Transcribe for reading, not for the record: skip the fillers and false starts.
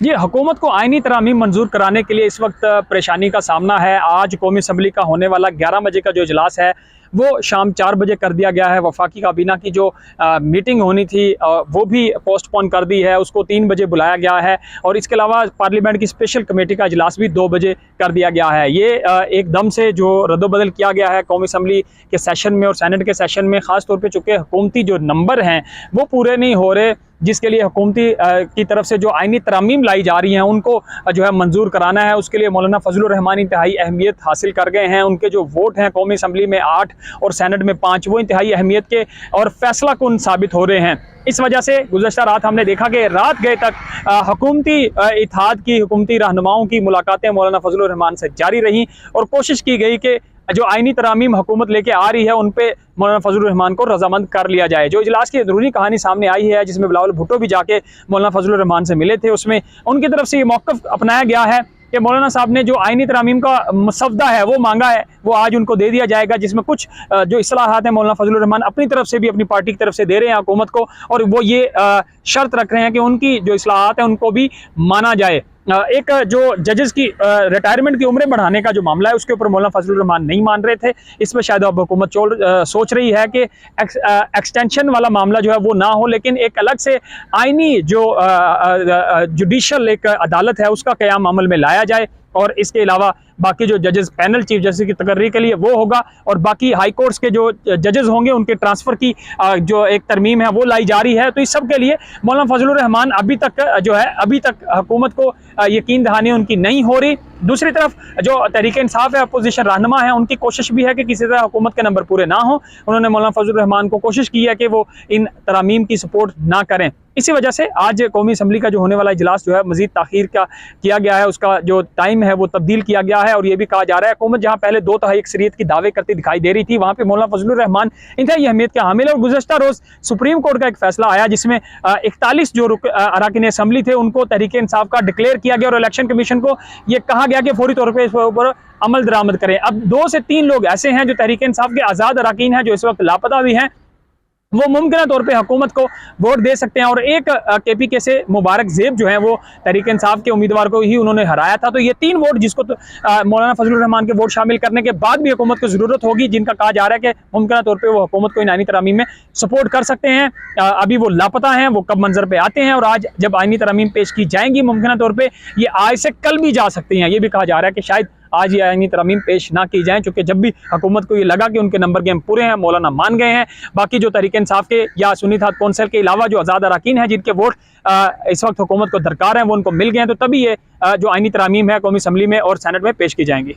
जी, हुकूमत को आईनी तरामीम मंजूर कराने के लिए इस वक्त परेशानी का सामना है। आज कौमी असम्बली का होने वाला 11 बजे का जो इजलास है वो शाम 4 बजे कर दिया गया है। वफाकी काबीना की जो मीटिंग होनी थी वो भी पोस्टपोन कर दी है, उसको 3 बजे बुलाया गया है। और इसके अलावा पार्लियामेंट की स्पेशल कमेटी का इजलास भी 2 बजे कर दिया गया है। ये एकदम से जो रद्दोबदल किया गया है कौमी असम्बली के सेशन में और सैनेट के सेशन में, ख़ास तौर पर चूँकि हुकूमती जो नंबर हैं वो पूरे नहीं हो रहे, जिसके लिए हुकूमती की तरफ से जो आईनी तरामीम लाई जा रही हैं उनको जो है मंजूर कराना है। उसके लिए मौलाना फजलुर रहमान इंतहाई अहमियत हासिल कर गए हैं। उनके जो वोट हैं कौमी असम्बली में 8 और सैनेट में 5, वो इंतहाई अहमियत के और फैसला कुन साबित हो रहे हैं। इस वजह से गुज़श्ता रात हमने देखा कि रात गए तक हुकूमती इत्तेहाद की, हुकूमती रहनुमाओं की मुलाकातें मौलाना फजलुर रहमान से जारी रहीं और कोशिश की गई कि जो आईनी तरामीम हुकूमत लेके आ रही है उन पे मौलाना फजलुर रहमान को रजामंद कर लिया जाए। जो इजलास की अंदरूनी कहानी सामने आई है, जिसमें बिलावल भुट्टो भी जाके मौलाना फजलुर रहमान से मिले थे, उसमें उनकी तरफ से ये मौक़िफ़ अपनाया गया है कि मौलाना साहब ने जो आईनी तरामीम का मसवदा है वो मांगा है, वो आज उनको दे दिया जाएगा, जिसमें कुछ जो इस्लाहात हैं मौलाना फजलुर रहमान अपनी तरफ से भी, अपनी पार्टी की तरफ से दे रहे हैं हुकूमत को, और वो ये शर्त रख रहे हैं कि उनकी जो इस्लाहात हैं उनको भी माना जाए। एक जो जजेस की रिटायरमेंट की उम्रें बढ़ाने का जो मामला है उसके ऊपर मौलाना फजलुर रहमान नहीं मान रहे थे। इस पर शायद अब हुकूमत सोच रही है कि एक्सटेंशन वाला मामला जो है वो ना हो, लेकिन एक अलग से आईनी जो जुडिशल एक अदालत है उसका क़याम अमल में लाया जाए। और इसके अलावा बाकी जो जजेस पैनल चीफ जस्टिस की तकर्री के लिए वो होगा, और बाकी हाई कोर्ट्स के जो जजेस होंगे उनके ट्रांसफ़र की जो एक तरमीम है वो लाई जा रही है। तो इस सब के लिए मौलाना फजलुर रहमान अभी तक हुकूमत को यकीन दहानी उनकी नहीं हो रही। दूसरी तरफ जो तहरीक इंसाफ है, अपोजिशन रहनुमा है, उनकी कोशिश भी है कि किसी तरह हुकूमत के नंबर पूरे ना हो। उन्होंने मौलाना फजलुर रहमान को कोशिश की है कि वो इन तरामीम की सपोर्ट ना करें। इसी वजह से आज कौमी असम्बली का जो होने वाला इजलास जो है मजीद ताख़ीर का किया गया है, उसका जो टाइम है वो तब्दील किया गया है। और ये भी कहा जा रहा है हुकूमत जहाँ पहले 2 तिहाई अक्सरियत की दावे करती दिखाई दे रही थी, वहाँ पे मौलाना फजलुर रहमान इंतहाई अहमियत के हामिल है। और गुज़श्ता रोज़ सुप्रीम कोर्ट का एक फैसला आया जिसमें 41 जो अरकान असम्बली थे उनको तहरीक इंसाफ का डिक्लेयर किया गया और इलेक्शन कमीशन को ये कहा गया कि फौरी तौर पर इस ऊपर अमल दरामद करें। अब 2 से 3 लोग ऐसे हैं जो तहरीक इंसाफ के आज़ाद अरकान हैं जो इस वक्त लापता भी हैं, वो मुमकिन तौर पे हुकूमत को वोट दे सकते हैं। और एक KPK से मुबारक ज़ेब जो है वो तहरीक इंसाफ के उम्मीदवार को ही उन्होंने हराया था। तो ये 3 वोट जिसको मौलाना फजलुर रहमान के वोट शामिल करने के बाद भी हुकूमत को ज़रूरत होगी, जिनका कहा जा रहा है कि मुमकिन तौर पे वो हुकूमत को इन आईनी तरामीम में सपोर्ट कर सकते हैं। अभी वो लापता हैं, वो कब मंजर पे आते हैं, और आज जब आईनी तरामीम पेश की जाएंगी मुमकिन तौर पर ये आज से कल भी जा सकती हैं। ये भी कहा जा रहा है कि शायद आज ये आईनी तरामीम पेश ना की जाएं, क्योंकि जब भी हुकूमत को ये लगा कि उनके नंबर गेम पूरे हैं, मौलाना मान गए हैं, बाकी जो तहरीक इंसाफ के या सुन्नी इत्तेहाद कौंसिल के अलावा जो आज़ाद अरकान हैं जिनके वोट इस वक्त हुकूमत को दरकार हैं वो उनको मिल गए हैं, तो तभी ये जो आईनी तरामीम है कौमी असम्बली में और सैनेट में पेश की जाएंगी।